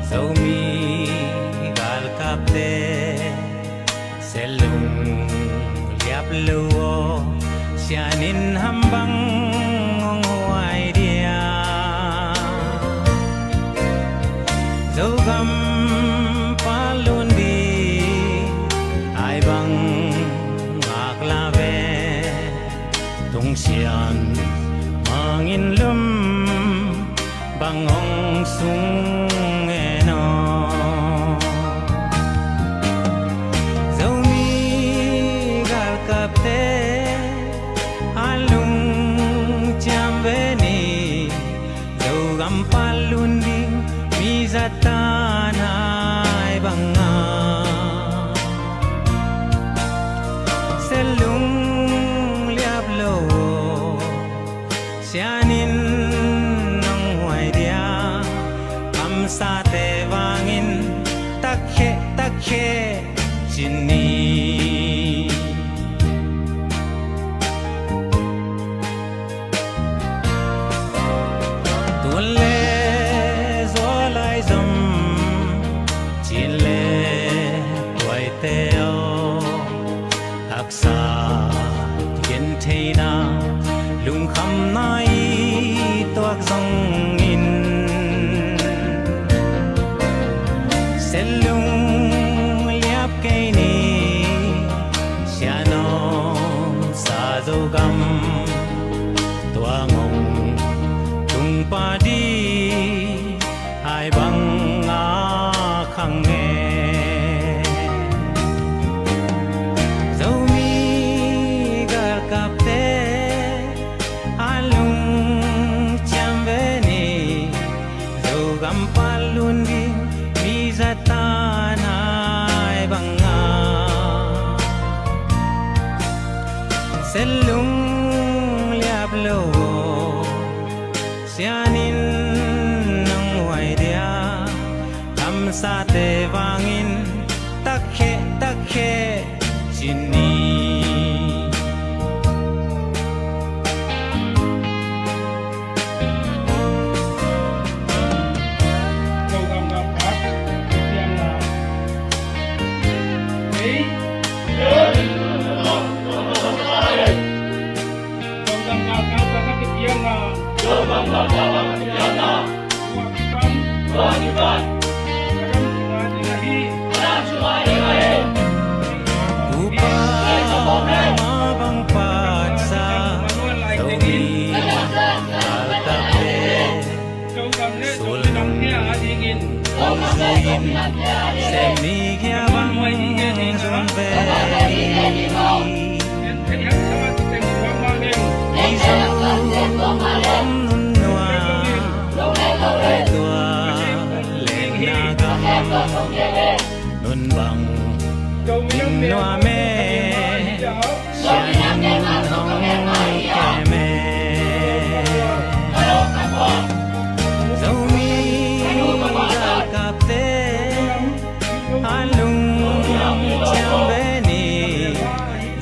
Zomi gal kapte selung liap luo sianin hambang ngong huai dia Zogam palun di ai bang aklave tung sian mangin lum bangong sung Palunding mizatanay banga selung liablo sianin nang huay dia kamsate wangin takhe jini Aksa yen theina lung kham nai toak zong in selung liap ke ni siano sa zogam tuangong tung padi hai bang a khang nge Gampalundi mizatanay banga selung liablo sianin nang huay dia kamsate wangin takhe jini Semigya bang zumbe nun bang noa me sianin hong keme Zomi gal kapte alung chambeni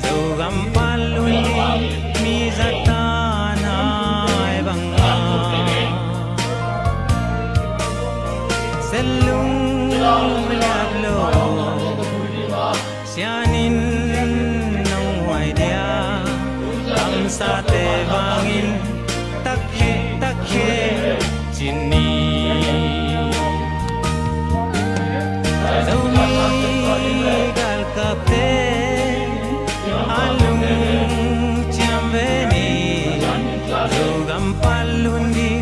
zogam palundi mizatanay banga selung liablo sianin nang huay dia kamsate wangin takhe jini gal kapte alung chambeni zogam palundi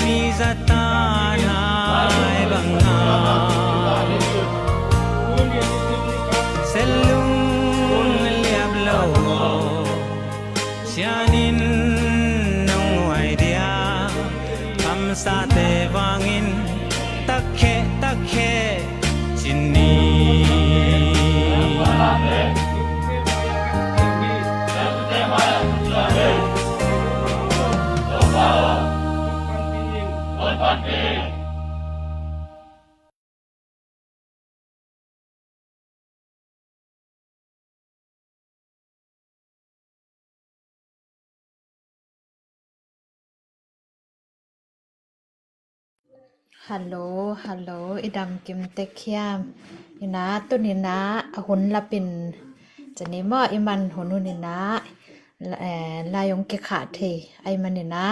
mizatanay banga selung liablo sianin nang huay dia kamsate ฮัลโหลอีดำกิมเตคยามอีนะตุนินะหุนละเป็นจะนี่มออีมันหุนุนินะลายงเกขาเทไอมันนี่นะ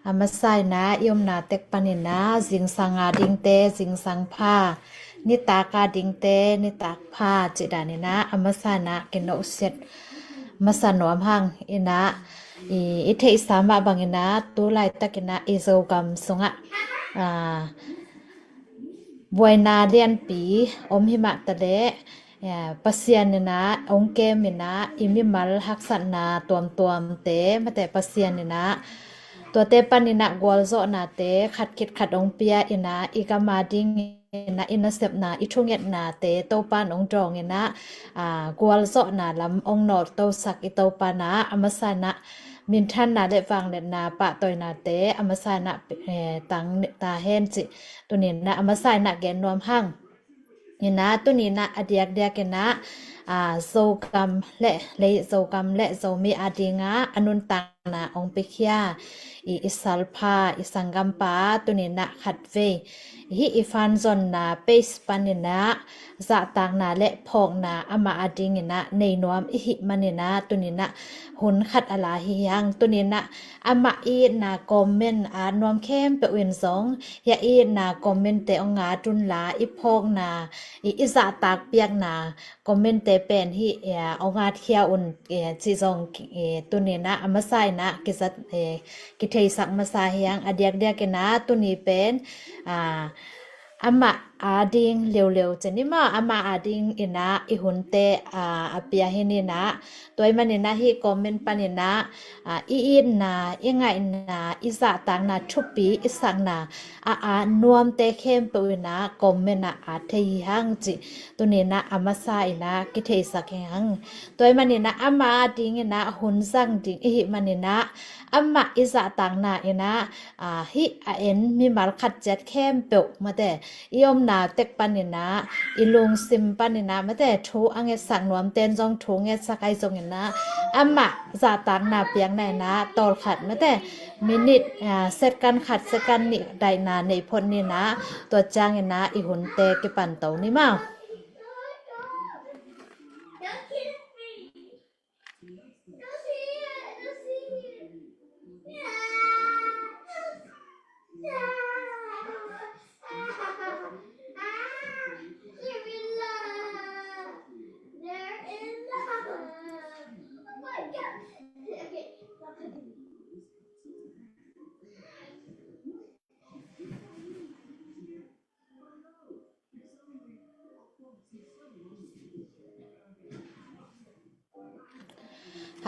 อามาใส่นะยมนาเต็กปันนี่นะสิงสังอาดิงเตสิงสังผ้านิตากาดิงเตนิตากผ้าจิดานี่นะอามาใส่นะกินโนเสร็จมาสนอมหังอีนะอีเทอิสามาบังอีนะตูไลตะกินะอีโซกัมสงะบวยนาเลียนปีอมหิมะตะเลปัสยานนะองเกมินะอิมิมัลฮักษนาตวมเตมาแต่ปัสยานนะตัวเตปันินะกวลโซนาเตขัดคิดขัดองเปียอินะอีกามาดิงนะอินเซปนาอิทุงเยนาเตโตปานองจองนะกวลโซนาลำองนอโตสักอิโตปานะอมสานะมินทันนาได้ฟังเดนาปะตอยนาเตอมสานะตังตาเฮนจิตัวนี้นะอมสานะแกนนวมหังนี่นะตัวนี้นะอเดียกนะโซกัมและโซกัมและโซมีอดีงาอนุนตังนะองเปคียอิสัลพาอิสังกัมปาตัวนี้นะขัดเวฮิอิฟันซอนนาเปสปันนี่นะสะตางนาและพองนาอมาอดิงนะในนวมอิหิมันนี่นะตัวนี้นะหุนขัดอลาหิยังตัวนี้นะอมาอีนากอมเมนนวมเข้มเปเวนสองยาอีนากอมเมนเตองงาจุนลาอิพองนาอิสะตากเปียกนาคอมเมนเตเป็นฮิเอางาเขียวอุ่นจิซองตัวนี้นะอมาไซนะกิสัตกิเทสักมาซาหิยังอเดียกนะตัวนี้เป็นอามาอาดิงเร็วๆจะนี่มาอามาอาดิงอินะอิหุนเตอาเปียเฮนี่นะตัวมันนี่นะฮิคอมเมนต์ปานี่นะอีนะยังไงนะอิสะต่างนะชุบปีอิสังนะนวมเตเข้มเปวินะคอมเมนต์นะเทหังจิตัวนี้นะอามาซาอินะกิเทสักหังตัวมันนี่นะอามาอาดิงนะหุนซังดิงอิหิมันนี่นะอามาอิสะต่างนะอินะฮิเอ็นมีมาขัดเจ็ดเข้มเปวมาแต่ยอมนาเต็กปันนี่นะอีลงซิมปันนี่นะมาแต่ทูอังเงสักนวมเต้นจงทูเงสักไอจงนี่นะอามาจะต่างนาเปียงไหนนะตอลขัดมาแต่มินิเซตกันขัดเซตกันนี่ได้นาในพนนี่นะตัวจ้างนี่นะอีหุนเตกิปันโตนี่มา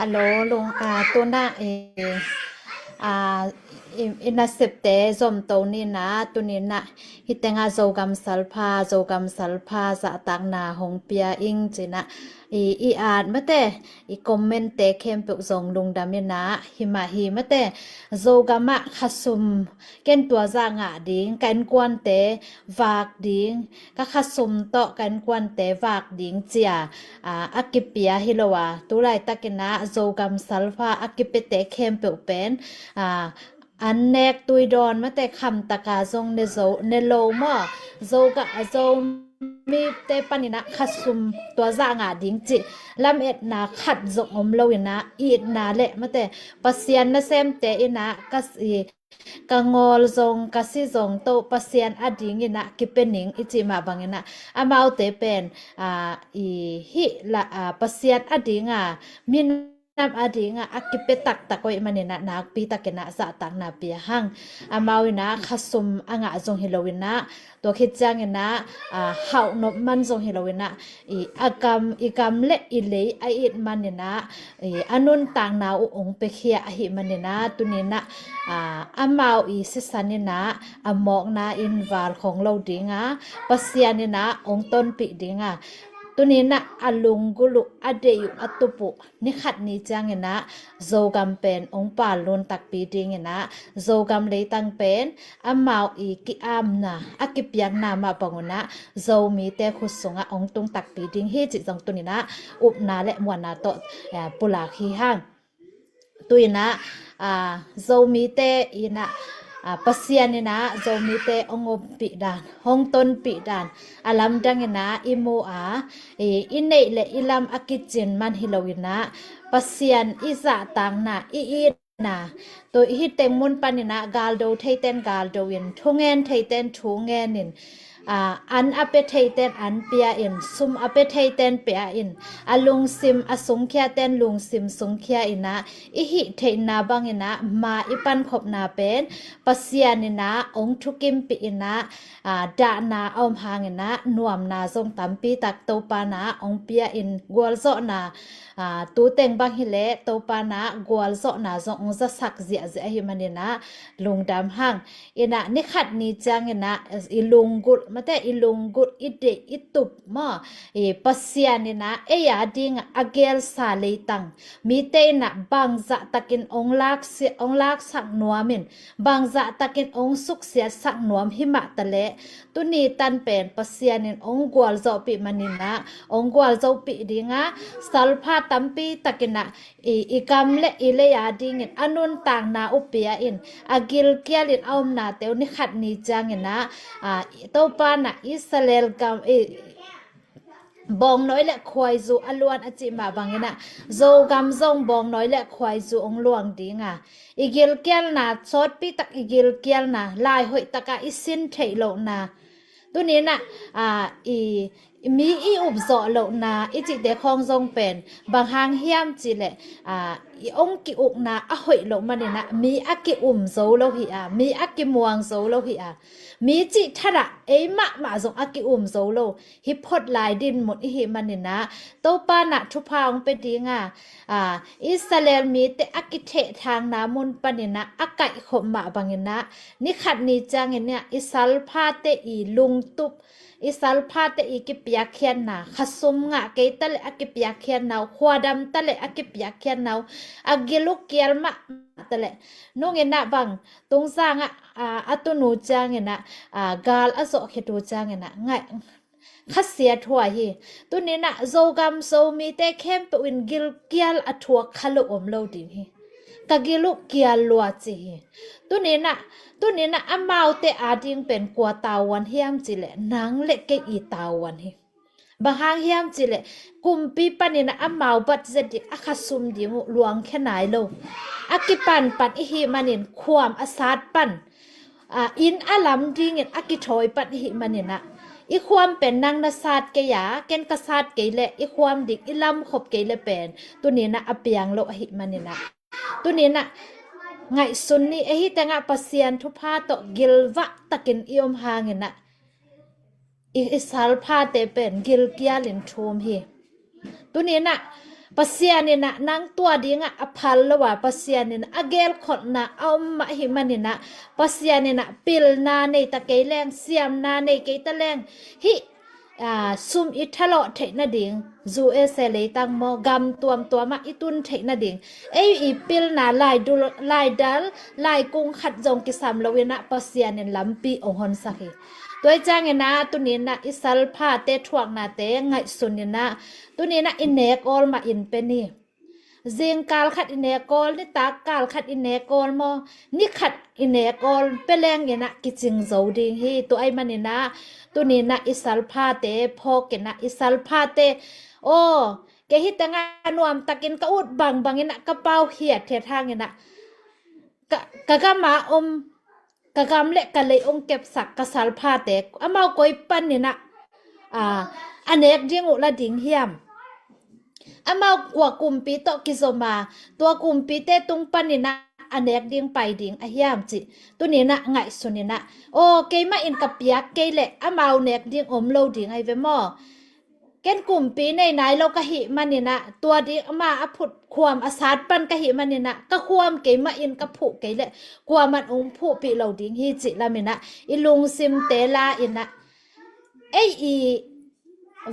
ฮัลโหลลุงตัวหน้าอินาเซปเตซอมโตนี่นะตัวนี้นะฮิตงาโซกัมสัลพาสะตังนาหงเปียอิงจินะอีอาดมะเตอีคอมเมนต์เตเข้มเปซงลุงดามินะหิมาหิมะเตโซกัมะคัสุมเกนตัวจางะดิงกันกวนเตวากดิงกะคัสุมโตกันกวนเตวากดิงเจียอากิเปียฮิโลวาตุไลตะกินะโซกัมสัลฟาอากิเปเตเข้มเปเป็นอันแนกตุยดอนมาแต่คำตะกาซงเนโลมอโซกะโซมีเตปันินะคัสุมตัวจางาดิงจิลำเอ็ดนาขัดจงอมโลวินะอีดนาเละมาแต่ปัสยันนะเซมเตอินะกัสกะงอลจงกัสิจงโตปัสยันอดิงอินะกิเป็นนิงอิจิมาบังอินะอามาเอาเตเป็นอีฮิละปัสยันอดิงมินนำอดีงอากิเปตักตะกอยมันนะนักปีตะกนะสะตักนาเปียหังอามาวินะคัสุมอ่างจงฮิโลวินะตัวคิดจังนะเฮานบมันจงฮิโลวินะอีกำเละอิเลไออิดมันนะอนุนต่างนาองเปเคียหิมันนะตุนี้นะอามาอีสิสันนะอมอกนาอินวาลของเราดิงปัสยานะองต้นปีดิงตัวนี้นะอลุงกุลุอเดยุอัตุปุนี่ขัดนี้จังนะโซกัมเป็นองปาลุนตักปีดิงนะโซกัมเลยตังเป็นอามาอีกิอามนะอากิปยังนามาปังนะโซมีแต่ขุสงองตุงตักปีดิงเฮจิจังตัวนี้นะอุบนาและมวนาโตปุลาคีหังตัวนี้นะโซมีแต่อีนะ ปัสยานินะโจมีเตองบปิดานห้องต้นปิดานอาลัมดังนะอิโมอาอินเนเลอิลัมอากิจินมันฮิโลวินะปัสยานอิสะตังนะอีนะตัวฮิตเต็งมุนปันินะกาลโดเทเตนกาลโดวินทุงเงินเทเตนทุงเงินินอันอเปเทเตนอันเปียอินซุมอเปเทเตนเปียอินอลุงซิมอสงเคียเตนลุงซิมสงเคียอินะอิหิเทนาบังอินะมาอิปันขบนาเป็นปัสยานินะองทุกิมปีอินะดานาอมหางอินะนวมนาทรงตัมปีตักโตปานาองเปียอินกวลโซนาตูเต็งบังฮิเลโตปานะกวลโซนาทรงองจะสักเสียเสียหิมันอินะลุงดำหางอินะนิขัดนิจังอินะอิลุงกุลมาแต่อิลุงกุดอิเดอิตุบมาปัสยานินะยาดิงอเกลซาเลตังมีเตนะบางจะตะกินองลักเสียองลักสักนัวมินบางจะตะกินองสุกเสียสักนัวหิมะตะเลตุนีตันเป็นปัสยานินองกวลโจปิมันินะองกวลโจปิดิงะสัลพาตัมปีตะกินะอีกำเลอิเลยาดิงอันุนต่างนาอุปยาอินอากิลเกียลินเอามนาเตวนิขัดนิจังนะโตปานะอิสราเอลกำบองน้อยและควายจูอลวนอจิมาบังนะโจกำจงบองน้อยและควายจูองลวงดิงอีกิลเกียลนาซอดปีตักอีกิลเกียลนาลายหอยตะกะอิสินเทโลนาตัวนี้นะมีอุบโซโลนาจิเดคองจงเป็นบางหางเฮียมจิเลองกิอุกนาหอยโลมันนะมีอักกิโซโลหิมีอักกิมวงโซโลหิมีจิทระมาจงอักกิโซโลฮิพอดลายดินหมดหิมันนะโตปานะทุพางเป็นดีงอิสราเอลมีแต่อักกิเททางน้ำมุนปนินะอักไก่ขมมาบางนะนิขัดนิจังเนี่ยอิสัลพาเตอีลุงตุบอิสัลพาเตอีกิปยาเคียนนาขสมงะเกตเลอกิปยาเคียนนาขวาดำตเลอกิปยาเคียนนาอกิลุกเกียลมาตเลนุ่งเงินนะบังตรงสร้างอัตุนูจางเงินนะกาลอโศกเขตูจางเงินนะไงขัดเสียถั่วฮีตัวนี้นะโจกำโจมีแต่เข้มเป็นวินกิลเกียลอถั่วขลุอมโลดิฮีกะกิลุกเกียลลัวจีฮีตัวนี้นะอามาวเตอาดิงเป็นกัวตาวันเฮียมจิเลนังเล็กเกอีตาวันฮีบางหางเฮียมจิเลกุมปีปันนี่นะอามาวบัดเจดิอาคาซุมดิมุลวงแค่ไหนโลอากิปันปัดอิฮิมันินความอาซาดปันอินอาลัมดิงเงินอากิถอยปัดอิฮิมันินะอีความเป็นนางนาซาดเกียเกนกษาดเกยเลอีความดิกอิลัมขบเกยเลเป็นตัวนี้นะอเปียงโลอิฮิมันินะตัวนี้นะไงสุนนี่ฮิแต่งะปัสยานทุพาโตกิลวะตะกินอิอมหางินะอิสาลพาเตเป็นกิลเกียลินทูมฮีตัวนี้นะปัสยานินะนางตัวดีงะอภัลละว่าปัสยานินะอเกลขดนะเอามาหิมันนินะปัสยานินะปิลนาในตะเกยแรงเสียมนาในเกยตะแรงฮิซุมอิทะเลาะเทนะดิงจูเอเซเลตังโมกำตัวมาอิตุนเทนะดิงอีปิลนาลายดูลายดัลลายกุงขัดจงกิสามลวินะปัสยานินลัมปีองหอนสักตัวจางเงนะตุนี้นะอิสัลพาเตทวงนาเตไงสุนินะตุนี้นะอินเนกอลมาอินเป็นนี่เซียงกาลขัดอินเนกอลนี่ตากาลขัดอินเนกอลโมนี่ขัดอินเนกอลเป็นแรงเงนะกิจิงโจดิงฮีตัวไอมันนี่นะตุนี้นะอิสัลพาเตพอเกนะอิสัลพาเตโอเกหิตงานวมตะกินกะอุดบังเงนะกระเป๋าเหียดเททางเงนะกะมากะกำเล็กกะเลยองเก็บสักกะสัลพาเตกอามาก้อยปันนี่นะอันเอกดิ้งอุละดิ้งเฮียมอามากว่ากุมปีโตกิโซมาตัวกุมปีเตตุงปันนี่นะอันเอกดิ้งไปดิ้งอเฮียมจิตัวนี้นะไงสุนี่นะโอเกยมาอินกับเปียกเกยเละอามาวเนกดิ้งอมโลดิ้งไอเวมอเกนกุมปีในไหนเรากะหิมันนี่นะตัวดิ้งมาอพุดความอาสาดปันกะหิมันนี่นะก็ความเกยมาอินกับผู้เกยเละความมันองผู้ปีเราดิ้งฮีจิละมินะอิลุงซิมเตลาอินะอี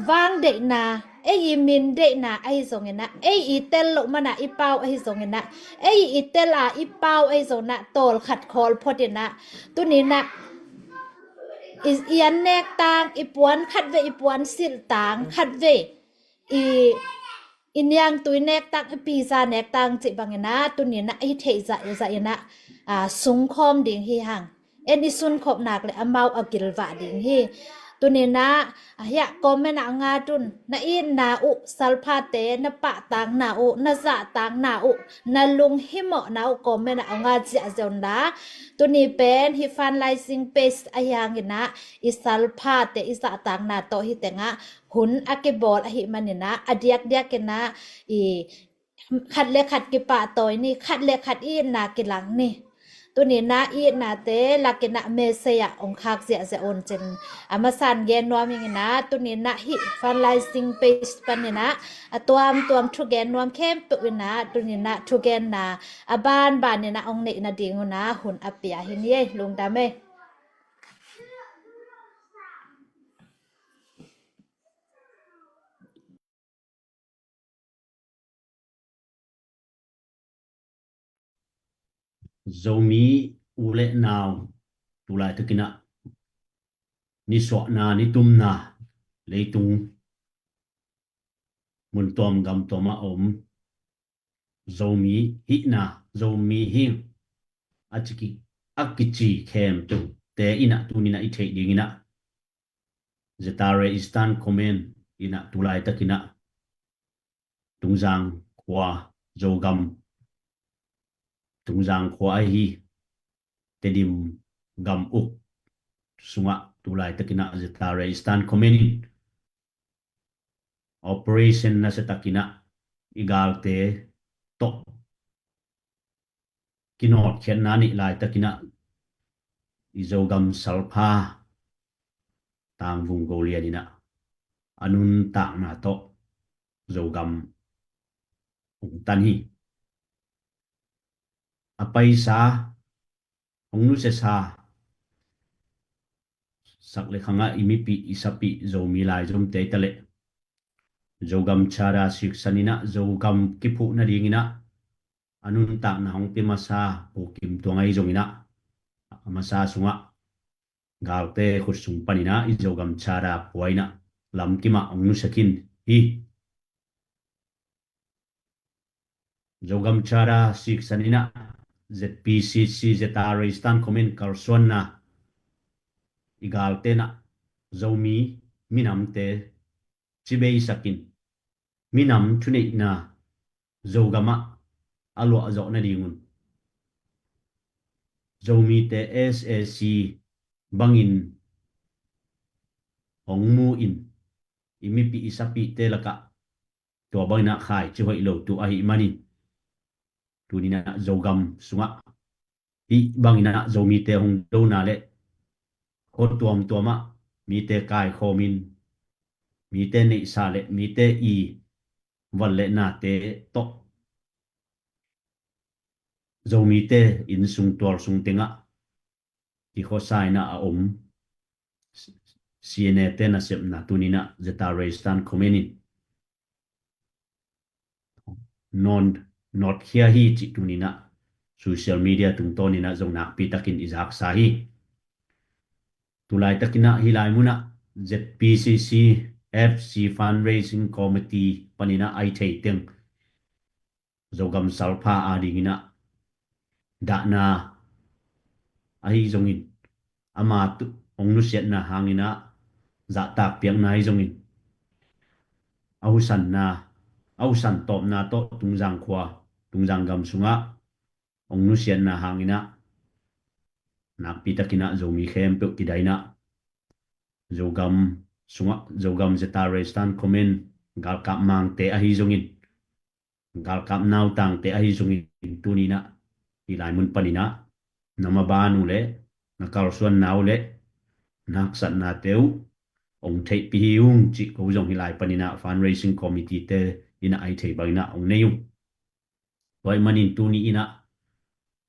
วางเดนาอีมินเดนาไอส่งเงินนะอีเตลลงมานะอีเป้าไอส่งเงินนะอีเตลาอีเป้าไอส่งนะโตลขัดคอลพอดีนะตัวนี้นะอีอันแนกต่างอีปวนขัดเวอีปวนสิลต่างขัดเวอี อินยังตุยเนกตักปีซาเนกตังจิบังนะตุนี่นะไอเทจะนะสุงคอมดิงฮีหังเอ็นดิซุนขบนักเลยอมาวอกิลวะดิงฮีตุนี่นะยะกอมเมนะงาตุนนะอินนาอุสัลพาเตนะปะตังนาอุนะซะตังนาอุนะลุงหิมอนาอุกอมเมนะงาจิจอนดาตุนี่เป็นฮิฟันไลซิงเปสอะยังนะอิสัลพาเตอิสะตังนาโตฮิเตงะหุนอะเกบอลอะหิมันนี่นะอะเดียกเกนะอีขัดเลขัดกิปะตอยนี่ขัดเลขัดอีนากิลังนี่ตัวนี้นะอีนาเตลักนะเมเซียองคักเสียเสอนเจนอามาสันเยนวมิงนะตัวนี้นะฮิฟันไลซิงเปสปันนี่นะตัวมทุเกนนวมเข้มตุวินะตัวนี้นะทุเกนนะบานนี่นะองนี่นะดิงนะหุนอเปียหินี่ลงดาเมzomi ule now tulai tukina ni so na ni tumna leitung mun tom gam toma om zomi hina zomi hing achiki akichi kem tu te ina tunina ithei dingina zetare istan komen ina tulai takina tungjang kwa zogam tungjang kwa hi tedim gam uk sunga tulai takina zetare istan komen operation na setakina igalte to kinot khenani lai takina izogam salpha tang vung golia dina anun ta na to zogam tanhi apai sa ongnu se sa sakle khanga imipi isapi zomi lai zum te tale zogam chara siksanina zogam kipu na dingina anun ta na hong pimasa pokim tuangai zongina amasa sunga galte khusung panina izogam chara poina lamkima ongnu sakin hi zogam chara siksanina ZPCC Zetare Istan Komen Karsona igalte na zomi minamte chibei sakin minam thune na zogama alo azo na dingun zomi te SSC bangin ongmu in imipi isapi te laka to bangina khai chhoi lo tu ahi mani tunina zogam sunga hi bangina zomi te hong do na le ko tuama mi te kai khomin mi te nei sa le mi te i valle na te to zomi te in sung tor sung tenga ti kho sai na a om siene te na sep na tunina Zetare Istan Komenin not here hi chi tunina social media tung tonina zong nak pi takin izak sahi tulai takina hilai muna ZPCC FC fundraising committee panina ai thei teng zogam salpha adingina dana ai zongin ama tu ongnu set na hangina za tak piang nai zongin ausan top na to tungjang khwa tungjang gam sunga ongnu set na hangina nak pitakina zomi khem pe kidaina zogam sunga zogam Zetare Istan Komen gal kap mang te ahi zongin gal kap nau tang te ahi zongin tunina ilai mun panina namabanu le nakalsuan nau le naksat na teu ong thei pi hiung chi ko jong hilai panina fundraising committee te ina ai thei bagina ong neyung wai manin tuni ina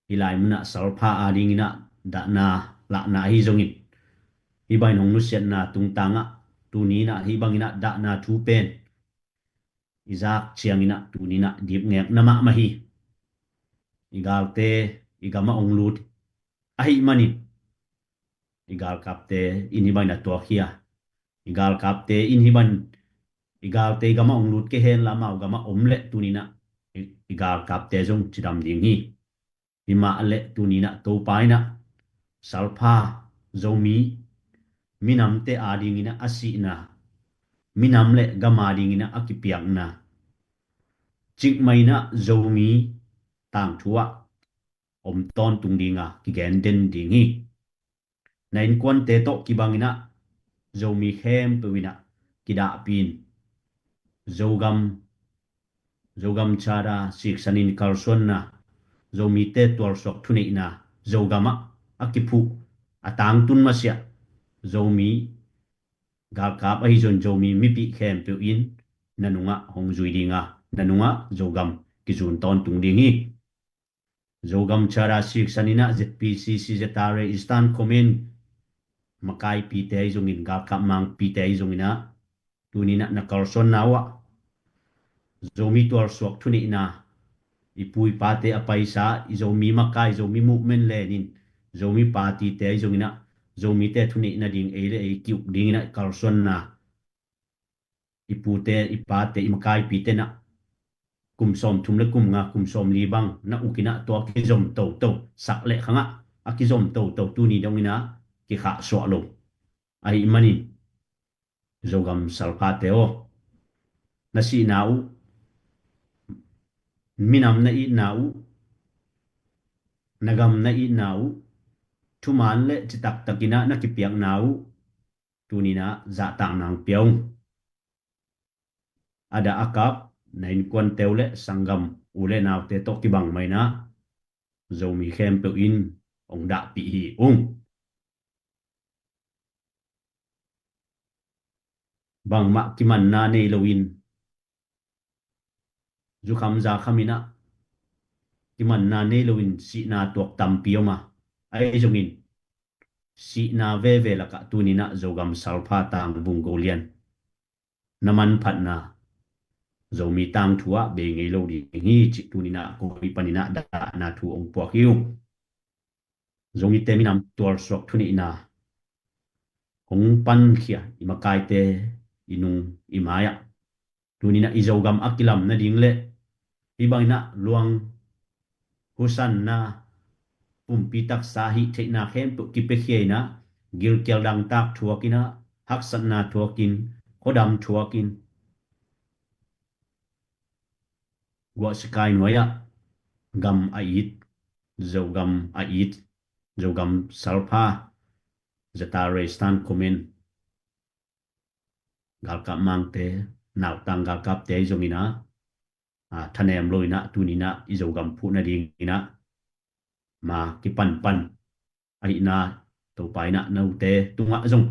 hilai muna salpha adingina da na la na hi zongin ibai nong nu set na tungtanga tunina hi bangina da na thu pen izak chiangina tunina dip ngek nama mahi igalte igama onglut ahi mani igal kapte inhiban na to khia igal kapte inhiban igal te gama ong lut ke hen la mau gama omle tunina igal kap te jong chidam ding hi ima le tunina to paina salpha zomi minam te adingina asina minam le gama dingina akipiak na chikmaina zomi tang thua om ton tung dinga ki gen den dingi nain kwan te to kibangina zomi khem pewina kida pin zogam chara siksanin kalson na zomi te twal sok thuni na zogama akipu atang tun masya zomi gal kap ai zon zomi mipi khem pewin nanunga hongjui dinga nanunga zogam kizun ton tung dingi zogam chara siksanina ZPCC zetare istan komen makai pite zongin gal kap mang pite zongina tunina na kalson nawa zomi twal sok thuni na ipui pate apaisa zomi makai zomi movement lenin zomi party te zongina zomi te thuni na ding ele e kiu ding na kalson na ipute ipate imakai pite na kumsom thumle kumnga kumsom libang na ukina to kizom to sakle khanga akizom to tuni dongina ki kha so lo ai mani zogam salpateo nasi nau minam na I nau nagam na I nau thuman le chitak takina na kipiak nau tunina za tang nang piong ada akap nain kwan teule sanggam ule naw te to kibang maina zomi khem pe in ong da pi hi bang ma kiman na nei lowin zu kham za khamina kiman na nei lowin si na tok tam pioma ai zongin si na ve la ka tunina zogam salpha tang bungolian naman phatna zomi tang thua be ngei lo di ngi chi tunina ko pi panina da na thu ong po hiu zomi te minam tor sok thuni na ong pan khia imakai te inung imaya tunina izogam akilam na dingle ibangina luang husan na pumpitak sahi theina khem pu kipe khiena gilkel dang tak thuakina haksan na thuakin khodam thuakin gwa sikai noya gam ait zogam salpha zatare stan komen galka mangte naw tang galka te zongina thanem loina tunina izogam phuna dingina ma kipan ai na to paina naute tunga zong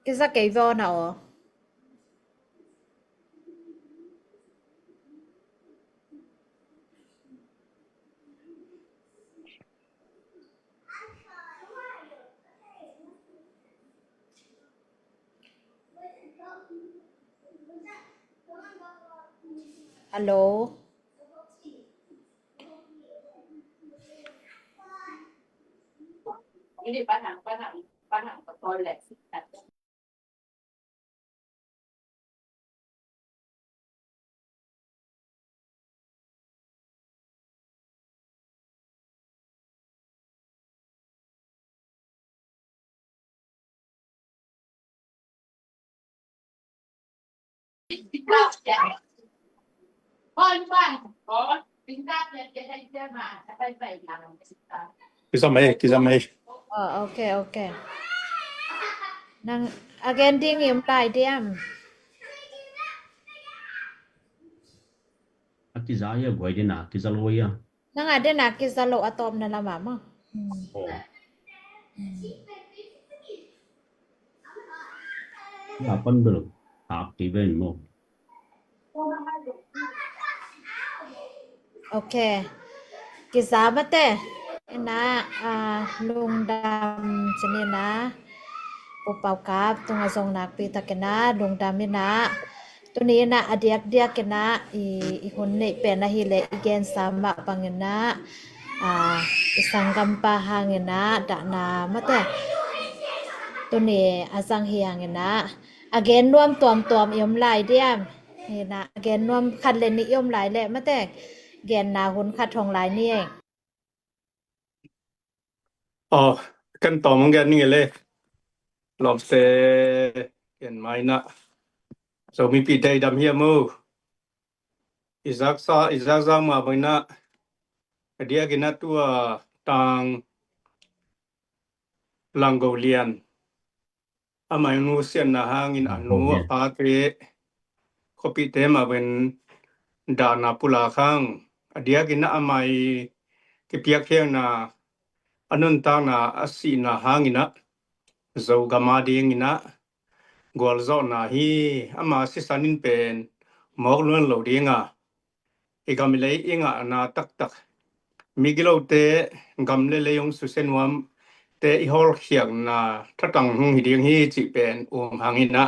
Kisa keivo na o. Hello. ini panang tolek Kisamay. Okay. Nang again ding im lai diam. Akizaya goi de na kizaloya. Nang ada nak kisalo atom na lama mo. Oh. Ya pan belum. Aktiven mo. Okay. Kisah mate na lung dam sini na pupau kap tunga song nak pi takena lung dam ni na tu ni na adiak kena i hun nei pe na hi le igen sama pangena isang gampa hangena da na mate tu ni asang hiangena again nuam tuam yom lai diam ni na again nuam khat le ni yom lai le mateเกณฑ์นาหุนคัดทองหลายนี่เอง กันต่อมกันนี่เลยลอบเซเห็นไหมนะsoมีปีได้ดำเฮียมูอิซักซามาไปนะเดียกินตัวทางลังโกเลียนอามานูเซียนนะฮางินอนุปาเตคปีเตมาเป็นดานาปุลาคังเดียกินอามายกิเปียกเฮียงนะอนุนตานะอสีนะหางินะโซกามาดีงินะกอลซอนะฮีอามาสิสันินเป็นหมอกล้วนโลดีงะอีกามิเลยอิงะนาตักมีกิโลเตกำเลยงสุเซนวมเตอีฮอลเขียงนะทัตังหงหิดีงฮีจิเป็นหางินะ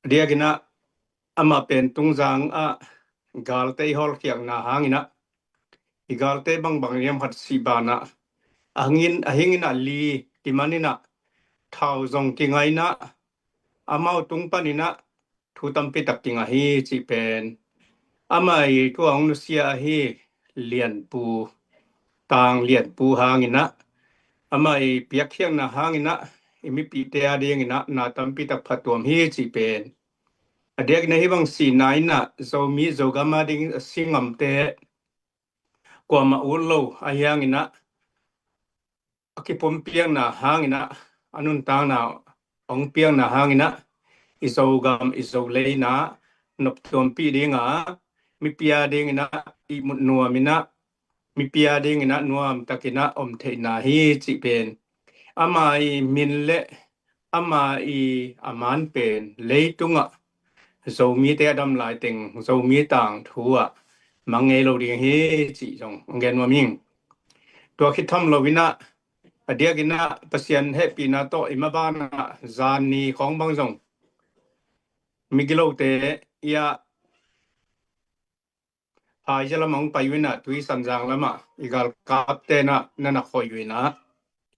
เดียกินะอามาเป็นตุงจางกาลเตอีฮอลเขียงนะหางินะอีกาลเตบังยามหัดสีบานะหิงลีติมันนี่นะเท่าจงกิงไงนะอามาตุงปานี่นะทุตัมปิตักกิงฮีจิเป็นอามาตัวองนุเซียฮีเลียนปูตางเลียนปูหางินะอามาเปียกเขียงนะหางินะมีปีเตอาเดียงินะนาตัมปิตักพัดตัวฮีจิเป็นเด็กในบังสีนายนะโซมีโซกามาดิงสิงมเตกว่ามาอุลโลอายังนะaki pom piang na hangina anun tang na ong piang na hangina isogam isoleina nop tom pi dinga mi pia dingina I mut nuamina mi pia dingina nuam takina om theina hi chi pen amai minle amai aman pen leitunga zo mi te adam lai teng zo mi tang thua mangelo ding hi chi jong ngen wa ming to khitham lovinaเดียกินะปะเซียนเฮปีนาโตอิมาบานะจานีของบางจงมิกิโลเตยาพายจะละมองไปวินะตุยสันจางละมะอีกาลกาบเตนะนั่นน่ะคอยวินะ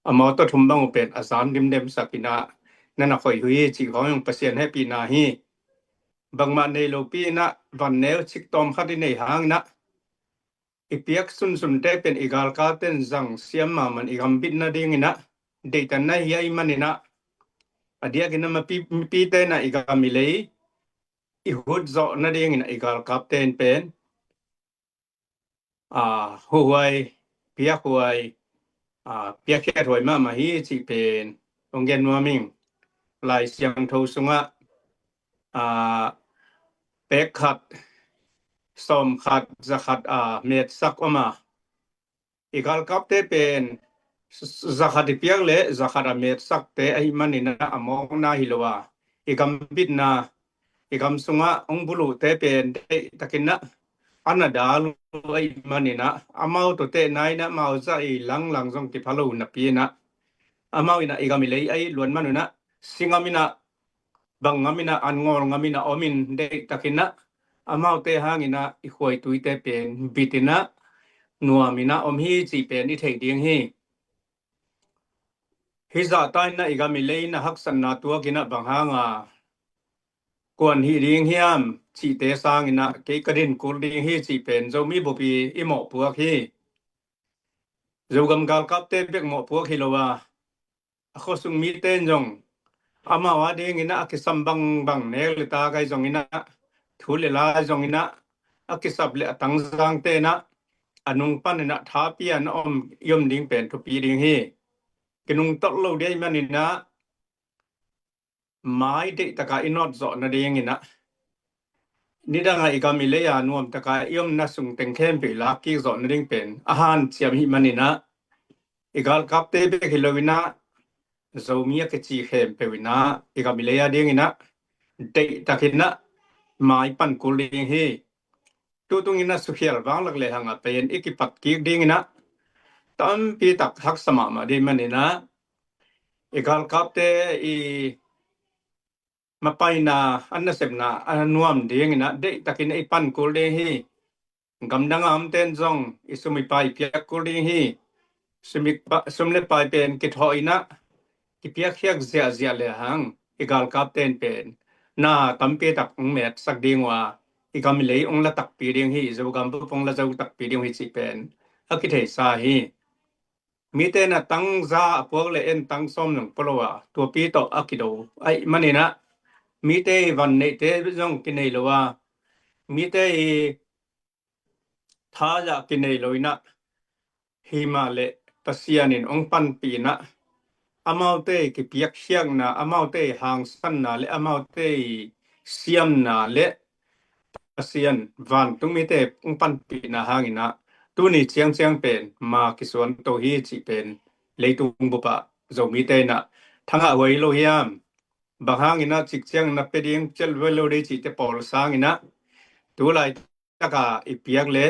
อมอตทุมบังเป็นอาสานดิมเดมสักินะนั่นน่ะคอยหุยจิของปะเซียนเฮปีนาฮีบางมาในโลปีนะวันแนวชิกตอมคัดในหางนะอีเปียกสุนเตเป็นอีกาลกาเต้นจังเสียมมามันอีกำบิดนะดิ่งนะเดตันนะเฮียมันนี่นะอดียกินมาปีเตนะอีกามิเลยอีหุดจอนะดิ่งนะอีกาลกาเต้นเป็นหวยเปียกหวยเปียกแค่หวยมาฮีจิเป็นองเกนวามิงลายเสียงโทสุงะเป็กขัดสมขัดจะขัดเม็ดสักออกมาอีกาลกับเตเป็นจะขัดเปียกเลยจะขัดเม็ดสักเตไอมันนี่นะมองหน้าฮิลวาอีกำบิดนะอีกำสุงะองบุลุเตเป็นตะกินนะอันน่ะดาลุไอมันนี่นะมาตัวเตนายนะมาจะไอหลังจงที่พะโลนะปีนะมาอินะอีกำมิเลยไอล้วนมันนะสิงามินะบังงามินะอันงอลงามินะอมินเดตะกินนะมาเตหางอินะอีขวยตุยเตเป็นบิตินะนัวมินะอมฮีจิเป็นอีเทงเดียงฮี hiza tai na igamilei na haksan na tua kina banghanga kwan hi ring hiam chi te sang ina ke kadin kul ding hi chi pen zo mi bopi imo puak hi zo gam gal kap te bek mo puak hi lowa akho sung mi ten jong ama wa ding ina akisam bang ne le ta kai jong ina thule la jong ina akisap le atang jang te na anung pan na tha pi an om yom ding pen to pi ding hi kinung tok lo dei manina mai de taka inot zo na ding ina nidanga igamile ya nuam taka yom na sung teng khem pe la ki zo na ding pen ahan chiam hi manina igal kap te be hilowina zomia ke chi khem pe wina igamile ya ding ina de takina mai pan kul ding hi tu tung ina sukhial wang lak le hanga pen ikipat ki ding ina tam pi tak hak sama ma de manina igal kap te I mapaina anna semna anuam ding ina de takin I pan kul de hi gamdang am ten jong isumi pai piak kul de hi sumle pai pen kit hoina ki piak hiak zia le hang igal kap ten pen na tampe tak met sak dingwa igamilei ong la tak pi ding hi zo gam bu pong la zo tak pi ding hi chi pen akithe sa hi mi te na tang za apok le en tang som nang polowa to pi to akido ai manina mi te van ne te jong kinai lowa mi te tha ja kinai loina himale pasianin ong pan pi na amau te ki piak hiang na amau te hang san na le amau te siam na le pasian van tung mi te ong pan pi na hangina tu ni chiang pen ma kiswan to hi chi pen leitung bupa zo mi te na thanga wei lo hiam bahangina chikchiang na peding chel velo de chi te pol sangina tu lai taka ipiak le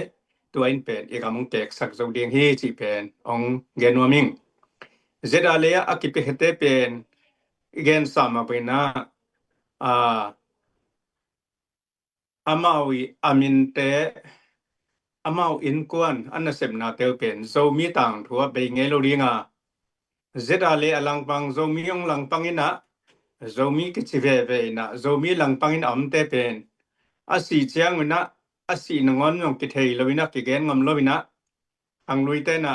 tu ain pen igamong tek sak zo ding hi chi pen ong genoming zedalea akipe hete pen igen sama pena amawi aminte amau in kwan anasem na te pen zo mi tang thua be ngelo ringa zedale alang pang zo mi ong lang pangina zo mi ki chive ve na zo mi lang pangin am te pen asi chiang na asi ngon ngom ki thei lovina ki gen ngam lovina ang lui te na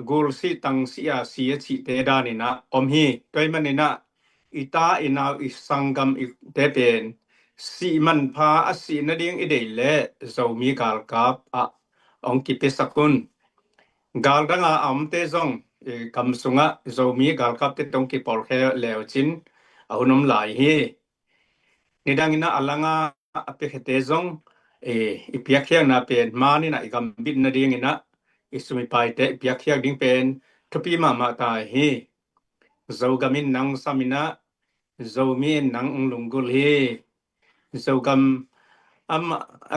gol si tang sia si chi te da ni na om hi toy manina ita ina isangam te pen si man pha asi na ding ide le zo mi gal kap ong ki pesakun gal danga am te zong kam sunga zo mi gal kap te tong ki por khe lew chin ahunom lai hi nidangina alanga ape khete zong ipiak hiang na pen mani na igam bit na ding ina isumi pai te ipiak hiang ding pen thupi ma ta hi zo gamin nang samina zo mi nang lunggul hi zo gam am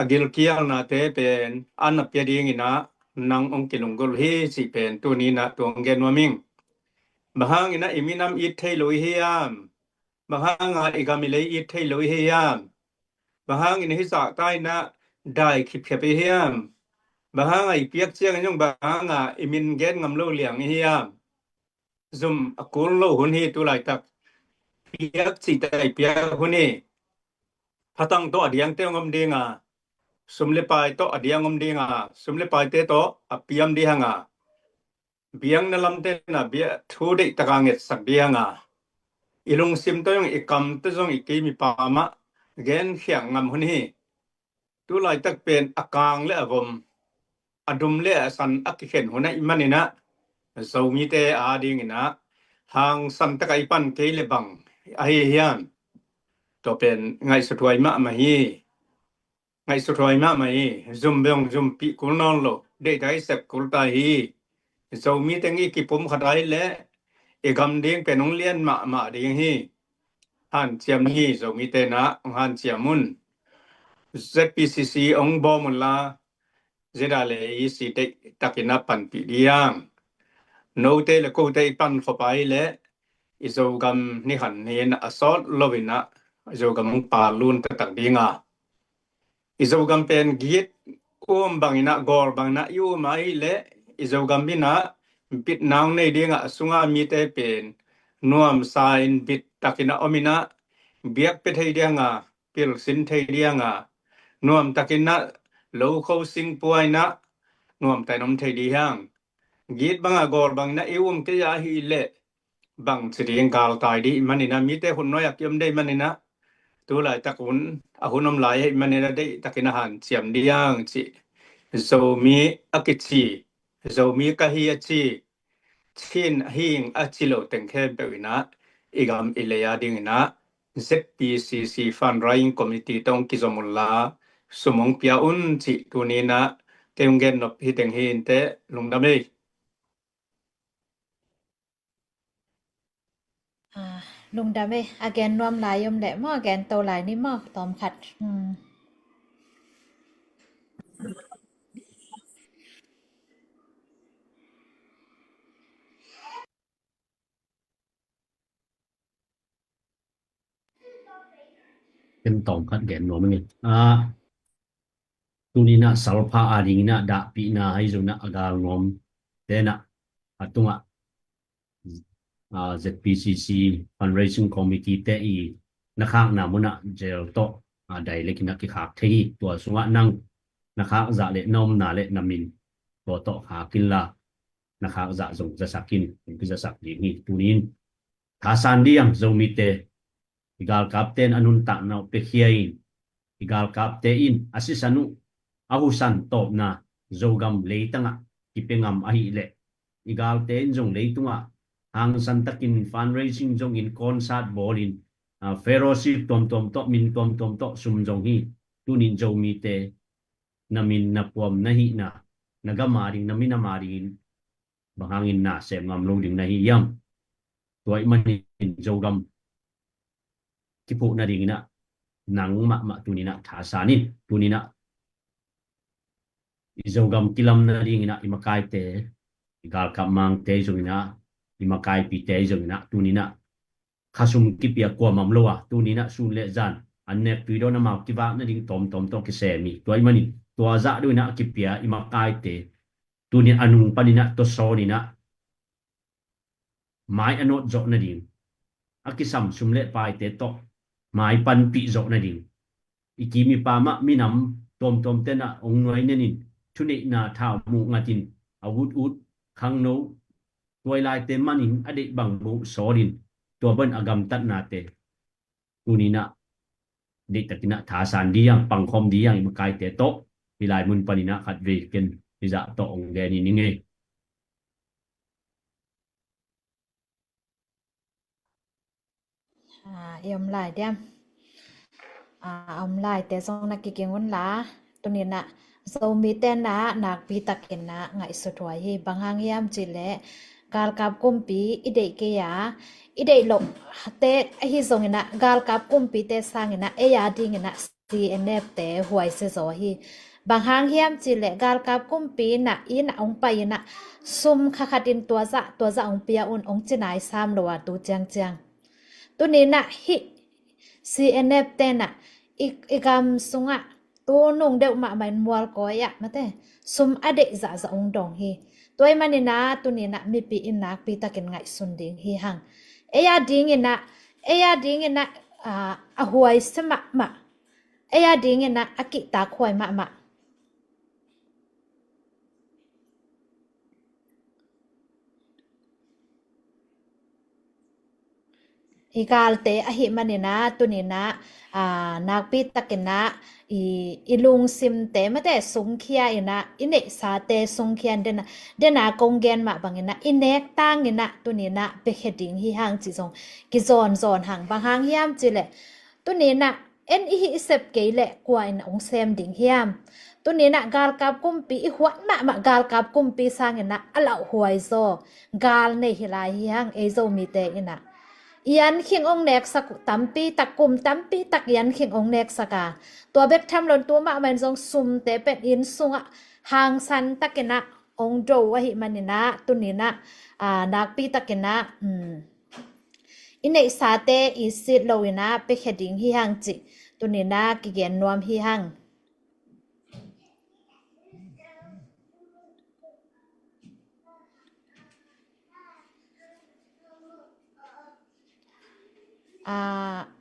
agil kiang na te pen an apya ding ina nang ong kilunggul hi si pen tu ni na tuang gen waming bahang ina iminam it thei loi hiam bahang igamilei it thei loi hiam bahang ina hisa tai na dai khip khepe hiam bahang ai piak chiang jong bahang imin gen ngam lo liang hiam zum akul lo hun hi tu lai tak piak chi tai piak huni phatang to adiang te ngom dinga sumle pai to adiang ngom dinga sumle pai te to apiam di hanga biang na lam te na bia thu de takanget sak bianga ilung sim to yong ikam te jong ikimi pa ma gen khiang ngam huni tu lai tak pen akang le avom adum le san akikhen huna imanina zomi te ading ina hang san takai pan ke le bang ai hian to pen ngai sutwai ma hi ngai sutwai ma hi zum beong zum pi kul non lo de dai sep kul ta hi zomi tengi ki pum khadai le egam ding penong lian ma ding hi han chiam hi zomi te na han chiamun ZPCC ong bomun la zedale isi te takina pan pi diang no te le ko te pan khopai le izogam ni han nen asol lovina izogam pa lun ta tak dinga izogam pen git bangina gor bangna yu mai le izogam bina ปิดนางในเดียงสุงามีแต่เป็นนวมสายบิดตักินะอมินะเบียกไปไทยเดียงปิลสินไทยเดียงนวมตักินะโลเขาสิงป่วยนะนวมแต่นมไทยเดียงกีดบังกอลบังนะอิวมกยาฮีเลบังสิเดียงกาลตายดีมันนี่นะมีแต่คนน้อยอยากยมได้มันนี่นะตัวหลายตะกุนอาหุนมหลายให้มันนี่นะได้ตักินะหันเสียมเดียงสิโซมีอากิจิโซมีกะฮีอาจิชินหิงอาจิโลตังแคเปวินะอีกามอิเลยาดิงนะ ZPCC Fundraising Committee ตองกิจมุลลาสมองเปียอุนจิตัวนี้นะเต็มเงินนบฮิตังหินเตลงดำเลยลุงดำเอ้อาแกนรวมหลายยมแหละหม้อแกนโตหลายนี่หม้อตอมขัดเป็นตอมขัดแกนหนอมั้งนี่ตุนี่นะสารพาอาดิงนะดะปีนะให้จุนะอากาลงอมเตนะตุงZPCC Fundraising Committee เตอีนะคะนามุนะเจลโตไดเล็กนักกิขากเทฮีตัวสุวะนังนะคะจะเลนอมนาเลนามินตัวโตหากินละนะคะจะส่งจะสักกินคือจะสักดีนี่ตุนินทาสันดียังจะมีเตigal kapten anun ta na pekhiain igal kaptein asisanu ahusan top na zogam leitanga kipengam ahi le igal ten jong leitunga hang santakin fundraising jong in concert bolin fellowship tom to min tom to sum jong hi tunin jomi te namin na pom nahi na nagamaring namin na marin bahangin na sem ngam long ding nahi yam toy manin jogam kipu na ding na nang ma tunina thasanin tunina izogam kilam na ding na imakai te igal kamang te jongina imakai pi te jongina tunina khasum kipia kwa mamlowa tunina sunle jan anne pido na ma kiwa na ding tom to kisemi toy mani to za do na kipia imakai te tunin anung panina to sonina mai anot jo na ding akisam sumle pai te to mai pan pi zo na ding ikimi pa ma minam tom te na ong noi nenin thuni na thau mu ngatin awut ut khang no toy lai te manin ade bang bu sorin to ban agam tat na te unina de takina thasan diang pangkhom diang makai te to pilai mun panina khat ve ken iza to ong de ni ningeยอมหลายเดียมอมหลายแต่ทรงนักกิเกงวันลาตัวนี้นะโซมีแต่นะนักปีตะเกนนะไงสุดถวยบางหางยามจิเลกาลกับกุมปีอิเดเกียอิเดหลบเตะฮิซงนะกาลกับกุมปีเตสร้างนะยาดิงนะCNF แต่หวยเสซอฮีบางหางยามจิเลกาลกับกุมปีนะอีนะองไปนะซุมคดินตัวจะองเปียอุนองจินาย3ลัวตูเจียงตัวนี้นะฮิ CNF เตนะอีกำสุงะตัวนงเดวมามันมัวก้อยะมาเตซุมอเดจะองดองฮีตัวมันนี่นะตัวนี้นะมีปีอินนักปีตะเกนไงสุนดิงฮีหังยาดิงนะหวยสมะมะยาดิงนะอกิตาควายมะอีกาลเตอหิมันนี่นะตัวนี้นะนักปีตะเกนะอีลุงซิมเตมาแต่สงเคียอีนะอิเนสาเตสงเคียนเดนากงเกนมาบางนะอิเนกตั้งนะตัวนี้นะไปเฮ็ดดิ่งฮีหางจิซงกิซอนหางบางหางยามจิแหละตัวนี้นะเอ็นอีเซบเกแหละกว่าอินองเซมดิ่งยามตัวนี้นะกาลกับกุมปีหวดมากาลกับกุมปีสร้างนะอะละหวยโซกาลในหิลายฮีหางเอโซมีเตอินะยันขิงองเนกสักตัมปีตักกุมตัมปีตักยันขิงองเนกสักตัวเบ็กทำหล่นตัวมามันทรงซุ่มแต่เป็นอินซุงหางสันตักนะองโจวะหิมันนี่นะตุนี้นะนักปีตักนะอินเนสาเตอิสิโลวินะไปเขดิงฮีหังจิตุนี้นะกิเกนนวมฮีหัง อ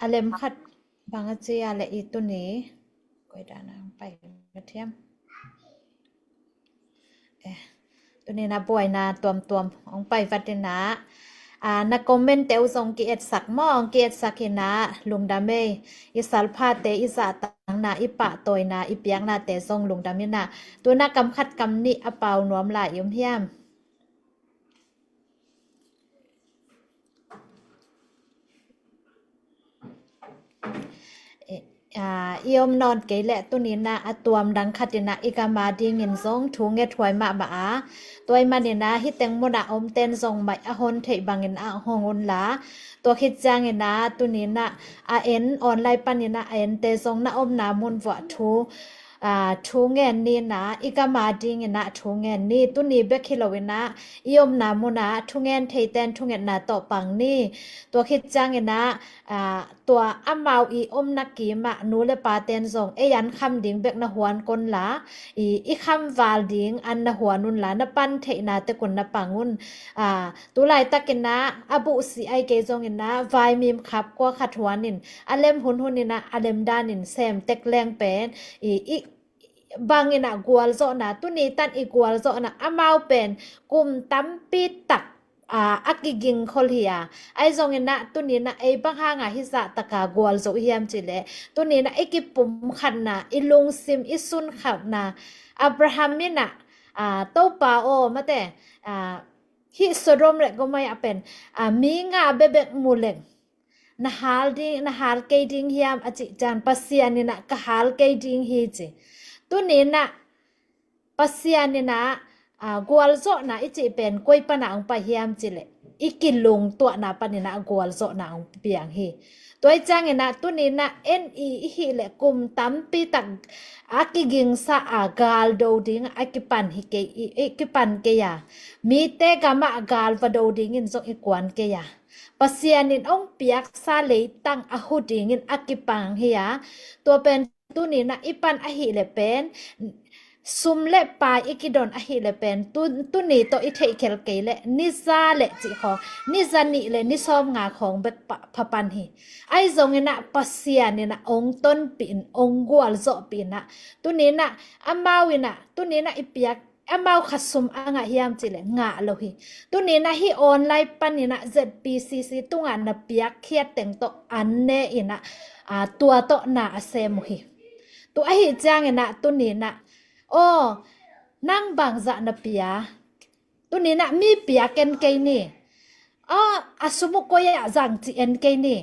าเลมขัดบางอาเจียและอีตัวนี้ก้อยดานะไปกระเทียมตัวนี้นะป่วยนะตวมของไปวัดนะนักคอมเมนต์เตวส่งเกียรติศักดิ์มองเกียรติศักดิ์นะลุงดาเมอิสัลพาเตอิสาตังนะอิปะตอยนะอิเปียงนะเตส่งลุงดามินะตัวนักกำคัดกำนี้อเปานวมหลายยมเฮียมยมนอนเกแหละตัวนี้นะอตวมดังคัดนะอีกามาดีเงินซงถุงเงถวยมาบาตัวมาเนี่ยนะฮิตแตงโมดาอมเต้นซงใบอหนเทบางเงินหงนลาตัวคิดจางเงินนะตัวนี้นะเอ็นออนไลน์ปันเนี่ยนะเอ็นเตซงนะอมนามุนวะทูเงินนี่นะอีกามาดีเงินนะทูเงินนี่ตัวนี้เบคคิโลเวนะยมนามุนะทูเงินเทเตนทูเงินนะต่อปังนี่ตัวคิดจางเงินนะตัวอำมาวอีอมนักกีมะนูเลปาเตนซงยันคำดิ่งเบกนะหวนกนลาอีคำวาลดิ่งอันนะหวนุนลานะปันเทนาเตกุนนะปังุนตุไลตะกินนะอบุสีไอเกซงเงินนะไวมีมขับกว่าขัดหวนินอเลมหุนนี่นะอเลมดานินแซมเต็กแรงเป็นอีบางนะกวลโซนะตุนี้ตันอีกวลโซนะอำมาวเป็นกุมตัมปีตักอักกิงคอลเฮียไอซงนะตุนี้นะไอบังหางหิสะตะกากวลโซเฮียมจิเลตุนี้นะไอกิปุมขันนะอิลุงซิมอิซุนขับนะอับราฮัมนี่นะโตปาโอมะแต่ฮิสโดมเลก็ไม่เป็นมีงาเบเบกมูเลงนะฮาลเกดิงเฮียมอจิจันปัสเซียนี่นะกะฮาลเกดิงฮีจิตุนี้นะปัสเซียนี่นะกวลโซนะอิจิเป็นกวยปะนะองปะเฮียมจิเลอีกินลงตัวนะปะนี่นะกวลโซนะองเปียงฮีตัวจังนะตุนี้นะเอ็นอีฮิเลกุมตัมปีตักอากิกิงซาอากาลโดดิงอากิปันฮิเกอีกิปันเกยามีเตกามะอากาลฟะโดดิงินซงอีกวนเกยาปัสเซียนินองเปียกซาเลตังอหุดิงินอากิปังเฮียตัวเป็นตุนี้นะอีปันอหิเลเป็นซุมเลปายอีกิดอนอหิเลเป็นตุนี้โตอิเทเคลเกเลนิซาเลจิขอนิซานิเลนิซอมงาของเบกพปันฮีไอซงนะปัสเซียนี่นะองต้นปินองกวลโซปินะตุนี้นะอำมาวินะตุนี้นะอีเปียกอำมาวขัดซุมอ่างเฮียมจิเลงะโลหิตุนี้นะฮีออนไลน์ปันนี่นะ ZPCC ตุงานนะเปียกเคียดเต็งโตอันเนอินะตัวโตนะเซมุหิตัวไอหิจางนะตุนี้นะโอ้นั่งบางจะนะเปียตุนี้นะมีเปียเกนเกนี่อสมุกก็ยะจังจิเอ็นเกนี่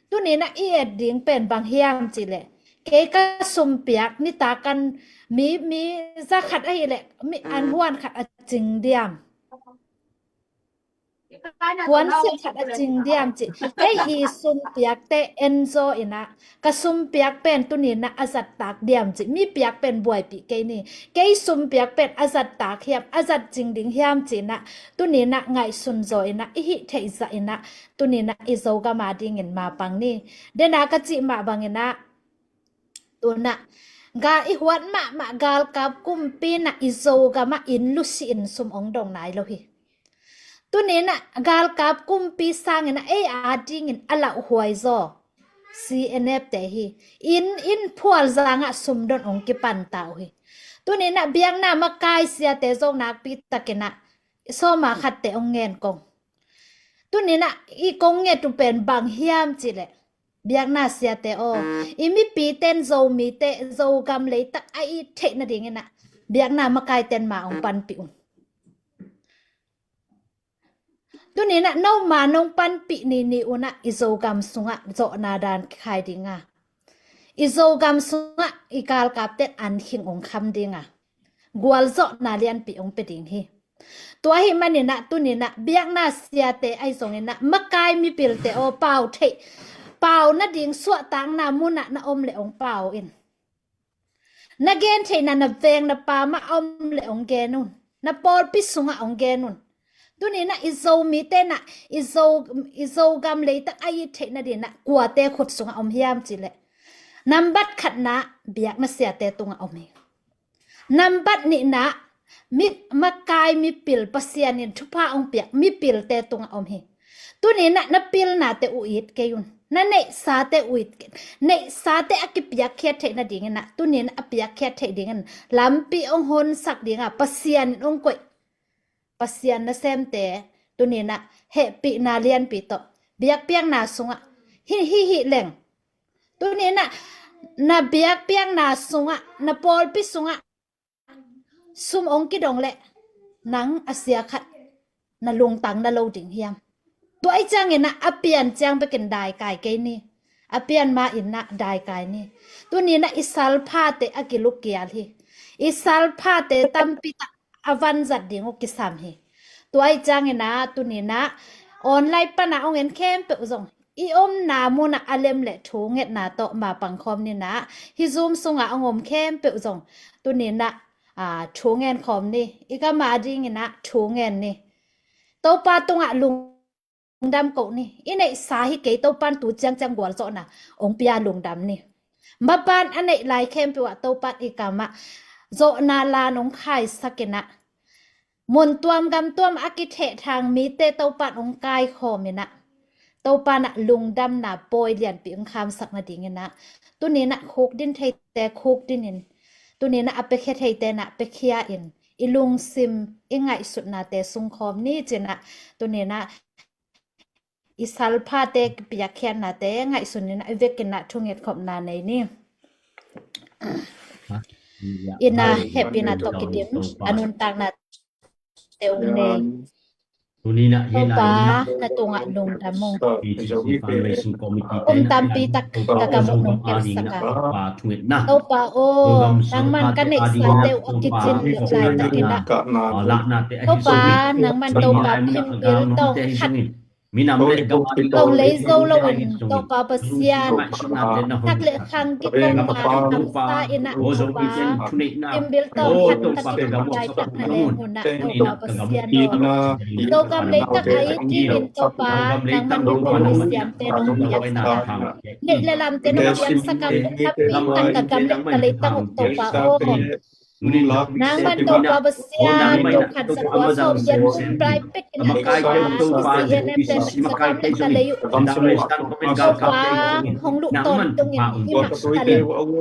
ตุนี้นะอีเอ็ดดิงเป็นบางเฮียมจิเลเกกะซุมเปียกนี่ตากันมีจะขัดไอ้แหละมีอันหวนขัดจริงเดียมหวนเสียขัดจริงเดียมจิไอ้อีซุมเปียกเตเอ็นโซอินะกะซุมเปียกเป็นตุนี้นะอสัตตากเดียมจิมีเปียกเป็นบวยปีเกนี่เกยซุมเปียกเป็นอสัตตากเฮียมอสัตจริงดิงเฮียมจินะตุนี้นะไงซุนโซอินะอิหิเทอิซะอินะตุนี้นะอิโซกะมาดิงินมาปังนี่เดนากะจิมาบังอินะตุนะกาอีหวนมะกาลกับกุมปีนะอิโซกะมาอินลุสินซุมองดงนายโลหิตุนี้นะกาลกับกุมปีสร้างนะอาดิงินอละหวยโซ CNF เตหิอินพวลจางะซุมดนองกิปันตาวหิตุนี้นะเบียงนะมะกายเสียเตซงนักปีตะเกนะโซมาขัดเตองเงินกงตุนี้นะอีกงเงตุเป็นบางเฮียมจิเลเบียกนาเสียเตโออีมีปีเต้นโซมีเตโซกำเลยตักไอเทนะดิงนะเบียกนามากายเต้นมาองปันปิอุนตุนี้นะน้องมาน้องปันปินี่อุนะอิโซกำสุงะโจนาดานคายดิงะอิโซกำสุงะอีกาลกับเต้นอันหิงองคำดิงะกวลโจนาเลียนปิองเปดิงฮีตัวหิมันนี่นะตุนี้นะเบียกนาเสียเตไอสงนี่นะมากายมีปิลเตโอเปาเทเป่านะดิงสวตังนามุนะนะอมเลองเป่าอินนะเกนเทนะนะเวงนะปามาอมเลองเกนุนนะปอลปิสุงะองเกนุนตุนี้นะอิโซมีเตนะอิโซกำเลยตักไอเทนะดินะกัวเตขุดสุงะอมเฮียมจิเลนัมบัดขัดนะเบียกนะเสียเตตุงะอมเฮนัมบัดนี่นะมิมากายมีปิลปะเสียนินทุพาองเปียกมีปิลเตตุงะอมเฮตุนี้นะปิลนะเตอุอิดเกยุน na nei sa te uit nei sa te akipya khet the na ding na tu nin apya khet the ding lampi ong hon sak ding pasian ong koi pasian na sem te tu nin na he pi na lian pi to biak piang na sunga hi leng tu nin na biak piang na sunga na pol pi sunga sum ong ki dong le nang asia khat na lung tang na lo ding hiam to ai chang ina apian chang pe ken dai kai ke ni apian ma inna dai kai ni tu ni na isal pha te akiluk kial hi isal pha te tampi ta avan zat ding ok sam hi to ai chang ina tu ni na online pa na ong en kem pe uzong i na mo na alem le thunget na to ma pangkhom ni na hi zoom sunga ongom kem pe uzong tu ni na thungen khom ni ika ma ding ina thungen ni to pa tunga lung dam ko ni inai sa hi ke to pan tu chang gwal zo na ong pia lung dam ni ma pan anai lai khem pe wa to pat ikama zo na la nong khai sakena mon tuam gam tuam akithe thang mi te to pat ong kai khom ni na to pa na lung dam na poi lian pi ong kham sak na ding na tu ni na khok din thei te khok din in tu ni na ape khe thei te na pe khia in ilung sim ingai sut na te sung khom ni chena tu ni na isal pha te pya khian na te ngai sun ni na vekin na thunget khom na nei ni ina happy na to kidim anun tang na te ong nei tunina pa na tunga lung damong fundraising committee tampi tak kagamok nong kersaka pa thungit na pa o nang man kanai sa te o kitchen lai takina la na te pa nang man to pa pin bil to khat minam le tong lấy dâu lâu to pa pasian tak le khang ki tong pa sa ina pa im bil to khat tak kai tak le hona pa pasian to kam le tak ai ki in to pa nang man to pasian te nong biak sa ne le lam te nong biak sa kam tak tak kam le ta le tak to pa o nang man to pa pasian to khat sa ko so yan kun prai pek ina to pa makai te kalayo hong lu ton tung in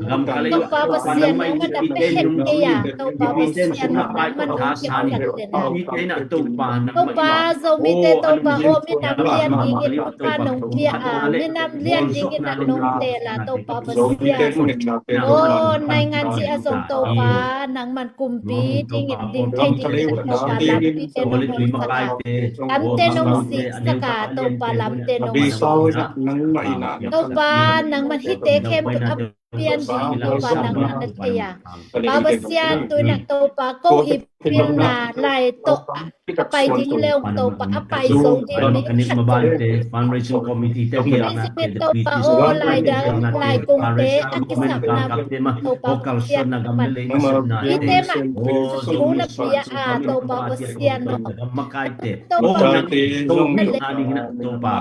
gam kalayo pa pasian man da pek ya to pa pasian man ni te na to pa na to pa zo mi te to pa o mi nam lian ding in pa nong kia mi nam lian ding in nong te la to pa pasian o nai ngan chi a zo to pa nang man kumpi ding in ding thai ding to pa lam pi te nong makai te am te nong si saka to pa lam te nong to pa nang man hi te khem to apian ding to pa nang man te ya pa pasian tu na to pa ko hi pin na lai to pai ding leong to pa apai zo ding ni kanik mabante fundraising committee te hi to pa o lai da lai kung te akisap na to pa pasian na gamle na ite ma o na pia a to pa pasian no makai te to na ali na to pa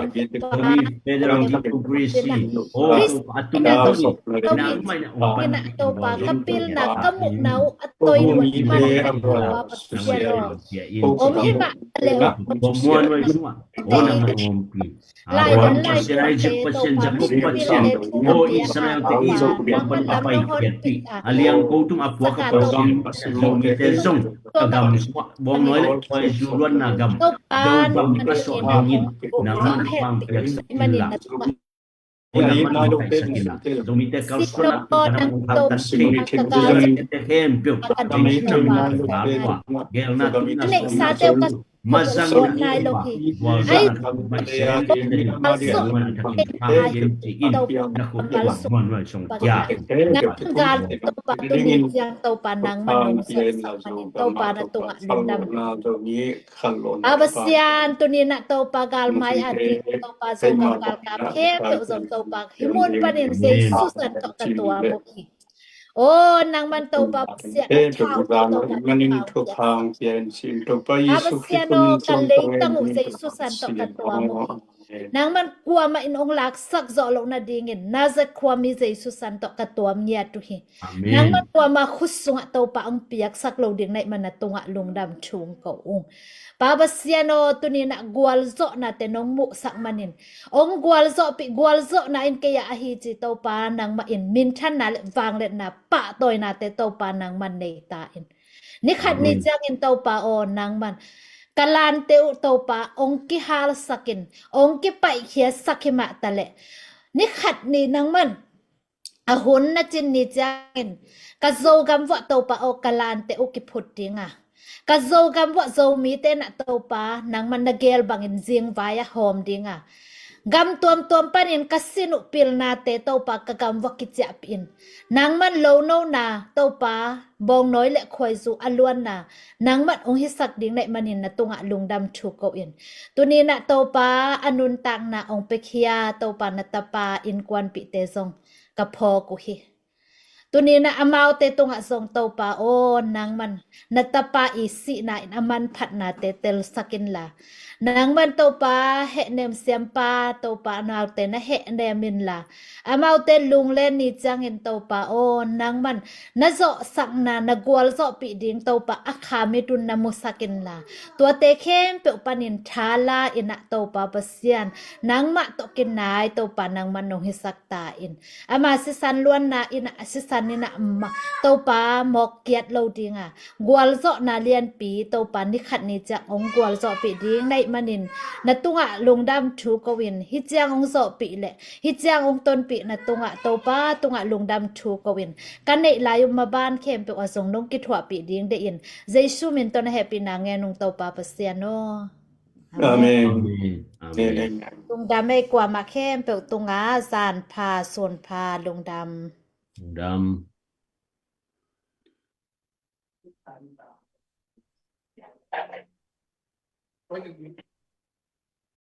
ni federal democracy o atuna to na mai na to pa kapil na kamuk nau atoy man pa pasian om hiba le bomuan wai semua orang ngompi lai pasien pasien jakub pasien o Israel te iso ban apai keti aliang ko tung apua ka pasien te zong agam semua bom noi oi juruan nagam jauh bang paso angin naman pang manin Ini na do domite kalsona tan te hempio kami gelna mazang nai lo hi ai ngal to pa to ni yang to pa nang manung sa to pa na to dam abasian to ni na to pa gal mai ati to pa so gal ka phe to zon to pa himun pa nin se susan to ka to mo ki o nang man to pa sia thao to manin to phang pian sin to pa Yesu Christ no kan le tang u se susan to ka to mo นางมันกลัวมาอินองลักสักจอลงนาดีเงินนาจะความมีเจสุสันตกะตัวเมียตุหินางมันกลัวมาคุสุงะเตาปะองเปียกสักโลดิงในมันตุงะลงดำชุงกะองปาบเสียโนตุนีนะกวลโซนะเตนองมุสักมันินองกวลโซปิกวลโซนะอินเกยะฮีจิเตาปานางมาอินมินทันนะวางเลนะปะตอยนะเตเตาปานางมันเนตาอินนี่ขัดนี่จังอินเตาปาโอนางมันkalan teu topa ongki hal sakin ongki pai khia sakima tale ni khat ni nangman ahun na chin ni jangin ka zo gam wa topa o kalan teu ki phutinga ka zo gam wa zo mi te na topa nangman na gel bangin jing vaya hom dinga gam tuam panin kasinu pil na te topa ka gam wa ki cha pin nangman lo no na topa bong noi le khoi zu alwan na nangman ong hisak ding nei manin na tunga lungdam thu ko in tuni na topa anun tang na ong pekhia topa na tapa in kwan pi te zong ka pho ku hi tuni na amau te tunga zong topa o nangman na tapa isi na in aman phat na te tel sakin la nangman topa he nem siampa topa na te na he nemin la amau te lung len ni changin topa o nangman na zo sak na gwal zo pi ding topa akha mi tun na musakin la tua te khem pe panin thala ina topa pasian nangma to kin nai topa nangman no hisak ta in ama sisan luan na ina sisan ni na topa mok kiat lo dinga gwal zo na lian pi topa ni khat ni cha ong gwal zo pi ding nei manin na tunga lungdam thu ko win hi chang ong zo pi le hi chang ong ton pi na tunga topa tunga lungdam thu ko win kan nei layum ma ban khem pe asong nong ki thwa pi ding de in jesu min ton happy na nge nong topa pasiano Amen. Amen. lungdam ei kwa ma khem pe tunga san pha son pha lungdam Dam.